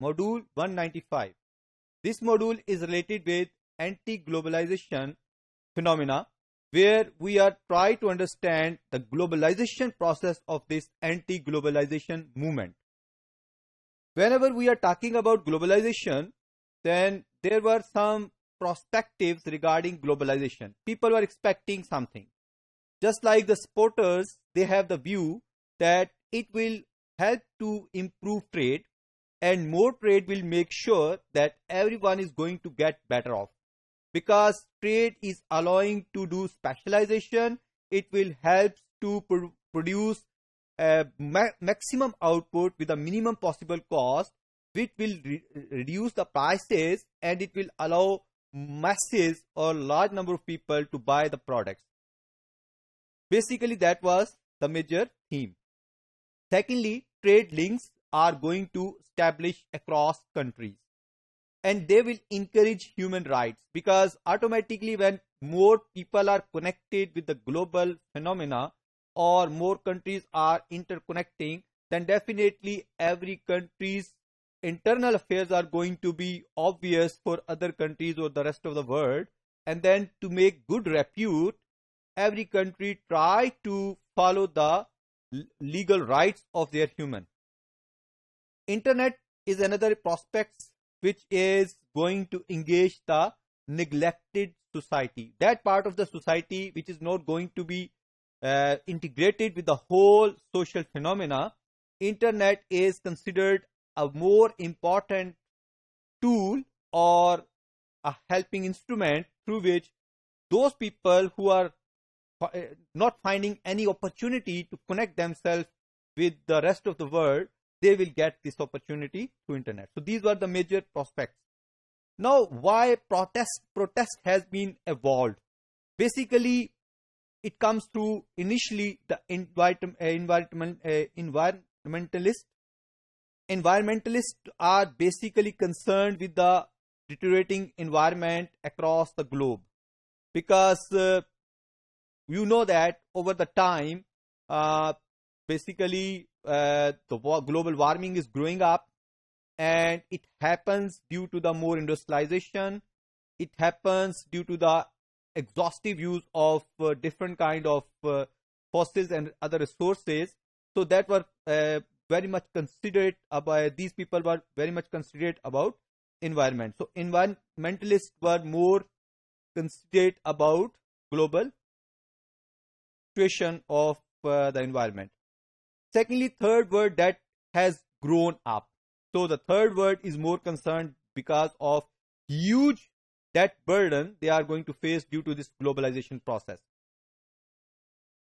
module 195. This module is related with anti-globalization phenomena, where we are trying to understand the globalization process of this anti-globalization movement. Whenever we are talking about globalization, then there were some perspectives regarding globalization. People were expecting something. Just like the supporters, they have the view that it will help to improve trade, and more trade will make sure that everyone is going to get better off. Because trade is allowing to do specialization, it will help to produce maximum output with a minimum possible cost, which will reduce the prices, and it will allow masses or large number of people to buy the products. Basically, that was the major theme. Secondly, trade links are going to establish across countries, and they will encourage human rights, because automatically when more people are connected with the global phenomena, or more countries are interconnecting, then definitely every country's internal affairs are going to be obvious for other countries or the rest of the world. And then to make good repute, every country try to follow the legal rights of their human. Internet is another prospect which is going to engage the neglected society, that part of the society which is not going to be integrated with the whole social phenomena. Internet is considered a more important tool or a helping instrument through which those people who are not finding any opportunity to connect themselves with the rest of the world, they will get this opportunity through internet. So these were the major prospects. Now, why protest has been evolved? Basically, it comes through initially the environmentalists. Environmentalists are basically concerned with the deteriorating environment across the globe, because you know that over the time, basically the global warming is growing up, and it happens due to the more industrialization. It happens due to the exhaustive use of different kind of fossils and other resources. So that were very much considered about, these people were very much considerate about environment. So environmentalists were more considerate about global situation of the environment. Secondly, third word that has grown up. So the third word is more concerned because of huge debt burden they are going to face due to this globalization process.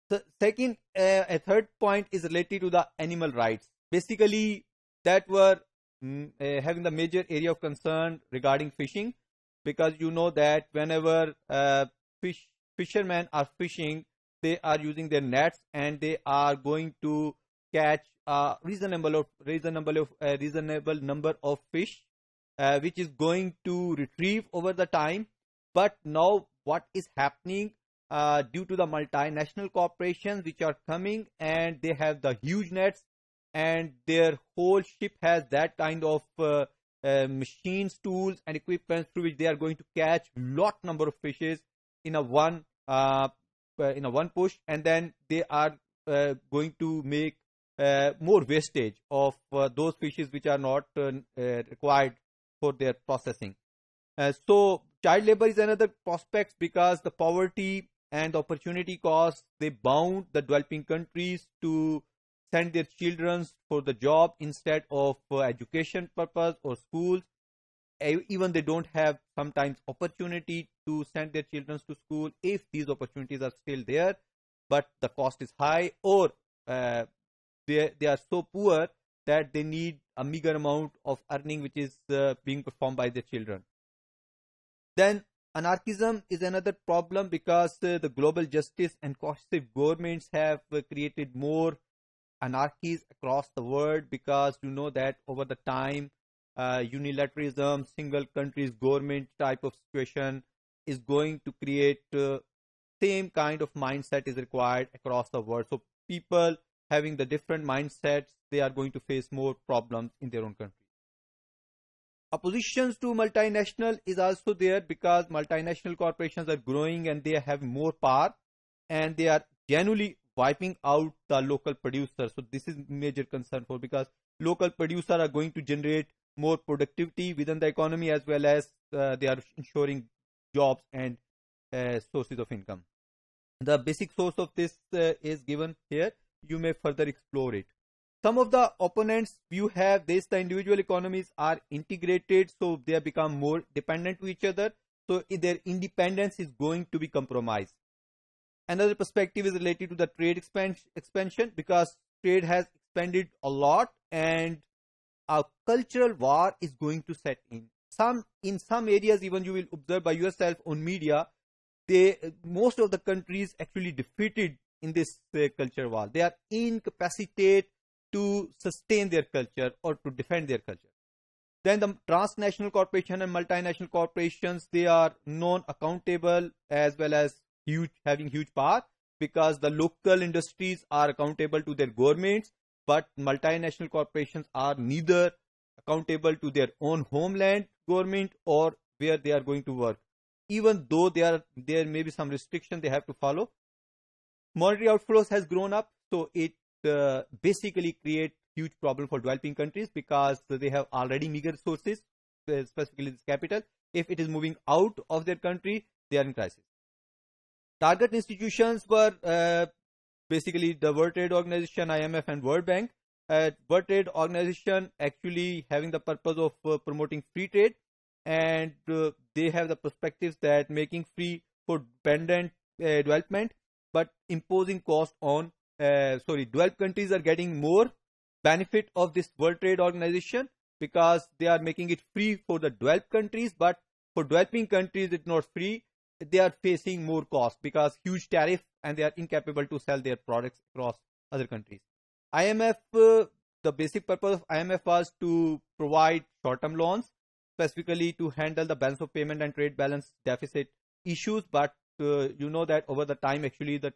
The second, a third point is related to the animal rights. Basically, that were having the major area of concern regarding fishing, because you know that whenever fishermen are fishing, they are using their nets, and they are going to catch a reasonable number of fish, which is going to retrieve over the time. But now what is happening, due to the multinational corporations which are coming, and they have the huge nets, and their whole ship has that kind of machines, tools and equipment through which they are going to catch lot number of fishes in a one push, and then they are going to make more wastage of those fishes which are not required for their processing. So child labor is another prospect, because the poverty and the opportunity costs, they bound the developing countries to send their children for the job instead of education purpose or schools. Even they don't have sometimes opportunity to send their children to school if these opportunities are still there, but the cost is high, or they are so poor that they need a meager amount of earning which is being performed by their children. Then anarchism is another problem, because the global justice and coercive governments have created more anarchies across the world, because you know that over the time, unilateralism, single countries government type of situation is going to create same kind of mindset is required across the world. So people having the different mindsets, they are going to face more problems in their own country. Oppositions to multinational is also there because multinational corporations are growing and they have more power and they are genuinely wiping out the local producers. So this is major concern for, because local producers are going to generate more productivity within the economy, as well as they are ensuring jobs and sources of income. The basic source of this is given here. You may further explore it. Some of the opponents view have this: the individual economies are integrated, so they have become more dependent to each other. So their independence is going to be compromised. Another perspective is related to the trade expansion, because trade has expanded a lot and a cultural war is going to set in. In some areas, even you will observe by yourself on media, most of the countries actually defeated in this culture war. They are incapacitated to sustain their culture or to defend their culture. Then the transnational corporation and multinational corporations, they are non-accountable as well as having huge power, because the local industries are accountable to their governments, but multinational corporations are neither accountable to their own homeland government or where they are going to work, even though there may be some restriction they have to follow. Monetary outflows has grown up, so it basically create huge problem for developing countries, because they have already meager resources, specifically this capital. If it is moving out of their country, they are in crisis. Target institutions were basically the World Trade Organization, IMF, and World Bank. World Trade Organization actually having the purpose of promoting free trade, and they have the perspectives that making free for dependent development, but imposing cost on developed countries are getting more benefit of this World Trade Organization, because they are making it free for the developed countries, but for developing countries it's not free. They are facing more cost because huge tariff, and they are incapable to sell their products across other countries. IMF, the basic purpose of IMF was to provide short-term loans, specifically to handle the balance of payment and trade balance deficit issues. But you know that over the time, actually, that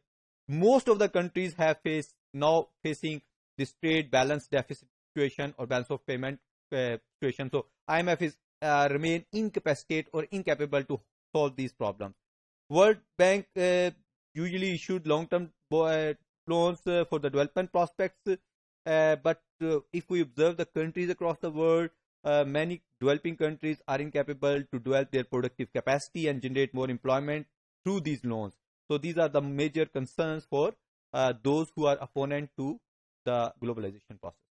most of the countries have facing this trade balance deficit situation or balance of payment situation. So IMF is remain incapacitated or incapable to solve these problems. World Bank usually issued long-term loans for the development prospects, but if we observe the countries across the world, many developing countries are incapable to develop their productive capacity and generate more employment through these loans. So these are the major concerns for those who are opponent to the globalization process.